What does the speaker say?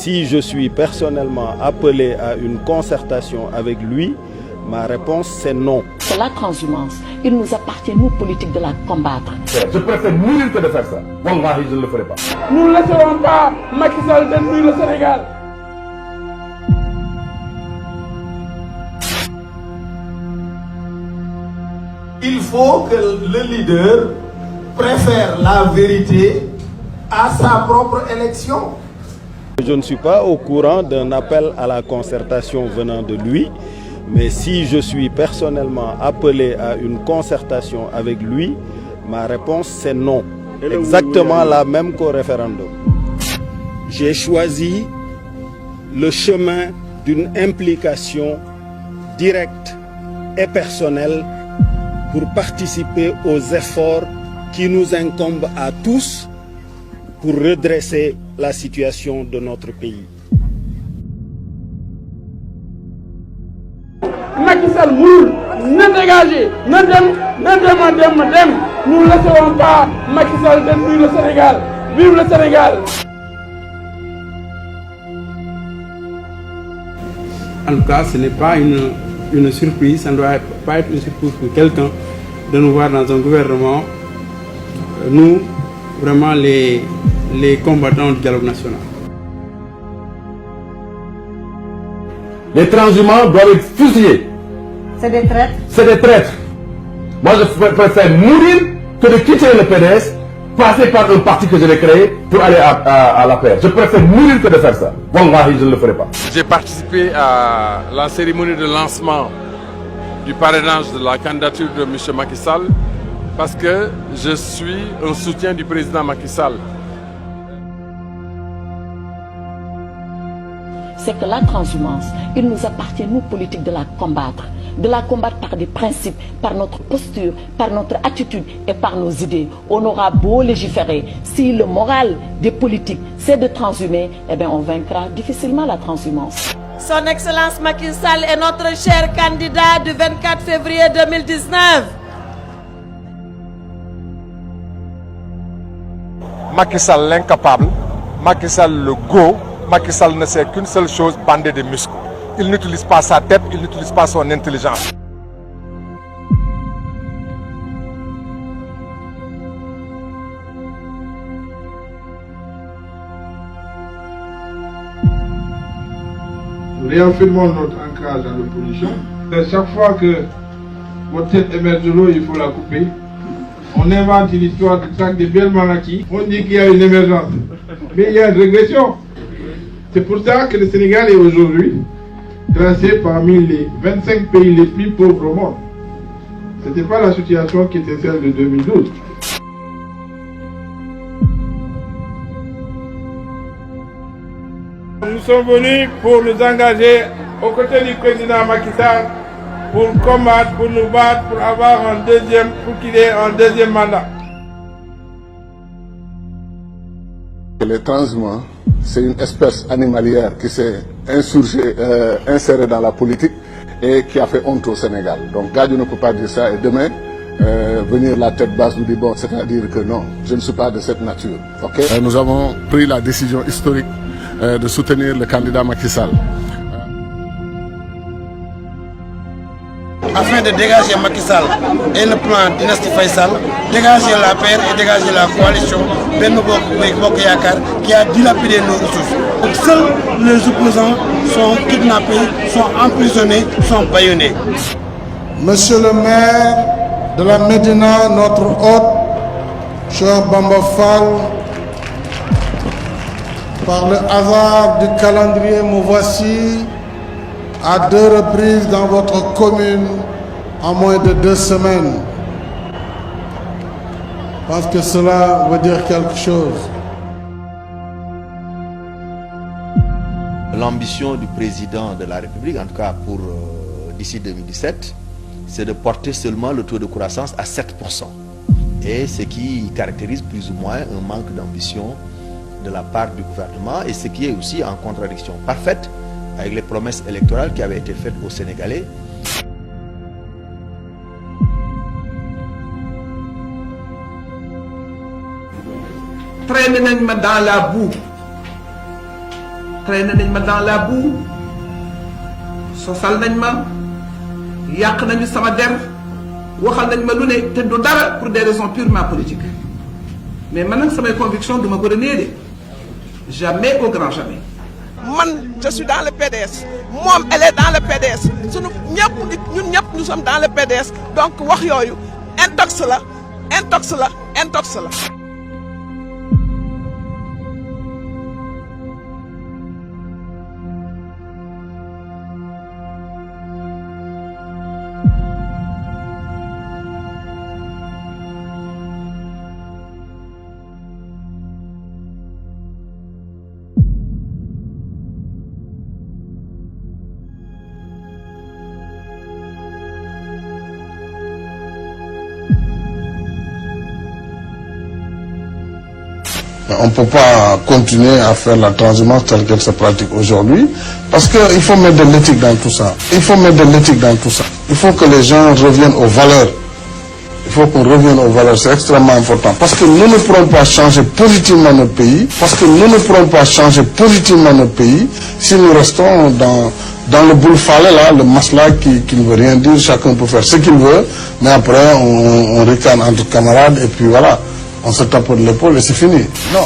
si je suis personnellement appelé à une concertation avec lui, ma réponse c'est non. C'est la transhumance. Il nous appartient, nous, politiques, de la combattre. Je préfère mourir que de faire ça. Wallahi, je ne le ferai pas. Nous ne laisserons pas Macky Sall détruire le Sénégal. Il faut que le leader préfère la vérité à sa propre élection. Je ne suis pas au courant d'un appel à la concertation venant de lui, mais si je suis personnellement appelé à une concertation avec lui, ma réponse c'est non. Exactement la même qu'au référendum. J'ai choisi le chemin d'une implication directe et personnelle pour participer aux efforts qui nous incombent à tous pour redresser la situation de notre pays. Macky Sall mourut, ne dégagez, ne dem. Nous ne laisserons pas Macky Sall détruire le Sénégal. Vive le Sénégal. En tout cas, ce n'est pas une surprise, ça ne doit pas être une surprise pour quelqu'un de nous voir dans un gouvernement, nous, vraiment les combattants du dialogue national. Les transhumants doivent être fusillés. C'est des traîtres. C'est des traîtres. Moi, je préfère mourir que de quitter le PDS, passer par un parti que je l'ai créé pour aller à la paix. Je préfère mourir que de faire ça. Wallahi, je ne le ferai pas. J'ai participé à la cérémonie de lancement du parrainage de la candidature de M. Macky Sall parce que je suis un soutien du président Macky Sall. C'est que la transhumance, il nous appartient, nous, politiques, de la combattre. De la combattre par des principes, par notre posture, par notre attitude et par nos idées. On aura beau légiférer, si le moral des politiques, c'est de transhumer, eh bien on vaincra difficilement la transhumance. Son Excellence Macky Sall est notre cher candidat du 24 février 2019. Macky Sall l'incapable, Macky Sall le go, Macky Sall ne sait qu'une seule chose, bander des muscles. Il n'utilise pas sa tête, il n'utilise pas son intelligence. Nous réaffirmons notre ancrage dans l'opposition. Chaque fois que votre tête émerge de l'eau, il faut la couper. On invente une histoire de traque de Belmalaki. On dit qu'il y a une émergence. Mais il y a une régression. C'est pour ça que le Sénégal est aujourd'hui classé parmi les 25 pays les plus pauvres au monde. Ce n'était pas la situation qui était celle de 2012. Nous sommes venus pour nous engager aux côtés du président Macky Sall pour combattre, pour nous battre, pour avoir pour qu'il ait un deuxième mandat. Les transhumants, c'est une espèce animalière qui s'est insérée dans la politique et qui a fait honte au Sénégal. Donc Gadio ne peut pas dire ça et demain, venir la tête basse nous dire bon, c'est-à-dire que non, je ne suis pas de cette nature. Okay? Nous avons pris la décision historique de soutenir le candidat Macky Sall. Afin de dégager Macky Sall et le plan Dynastie Faisal, dégager la paix et dégager la coalition Benno Bokk Yakaar qui a dilapidé nos ressources. Donc seuls les opposants sont kidnappés, sont emprisonnés, sont bâillonnés. Monsieur le maire de la Médina, notre hôte, cher Bamba Fall, par le hasard du calendrier, me voici à 2 reprises dans votre commune en moins de 2 semaines. Je pense que cela veut dire quelque chose. L'ambition du président de la République, en tout cas pour d'ici 2017, c'est de porter seulement le taux de croissance à 7%. Et ce qui caractérise plus ou moins un manque d'ambition de la part du gouvernement et ce qui est aussi en contradiction parfaite avec les promesses électorales qui avaient été faites aux Sénégalais. Traîné nañ ma dans la boue traîné nañ ma dans la boue sosal nañ ma yàq nañu sama der waxal nañ ma lu ne te du dara pour des raisons purement politiques mais man nag samay conviction duma ko renier de jamais au grand jamais. man je suis dans le PDS moom elle est dans le PDS sunu ñëpp ñun ñëpp nous sommes dans le PDS donc wax yooyu intox la intox la intox la. On ne peut pas continuer à faire la transhumance telle qu'elle se pratique aujourd'hui parce qu'il faut mettre de l'éthique dans tout ça. Il faut mettre de l'éthique dans tout ça. Il faut que les gens reviennent aux valeurs. Il faut qu'on revienne aux valeurs, c'est extrêmement important. Parce que nous ne pourrons pas changer positivement notre pays. Parce que nous ne pourrons pas changer positivement notre pays si nous restons dans le boule-falé là, le masla qui ne veut rien dire. Chacun peut faire ce qu'il veut, mais après on ricane entre camarades et puis voilà. On se tape de l'épaule et c'est fini. Non.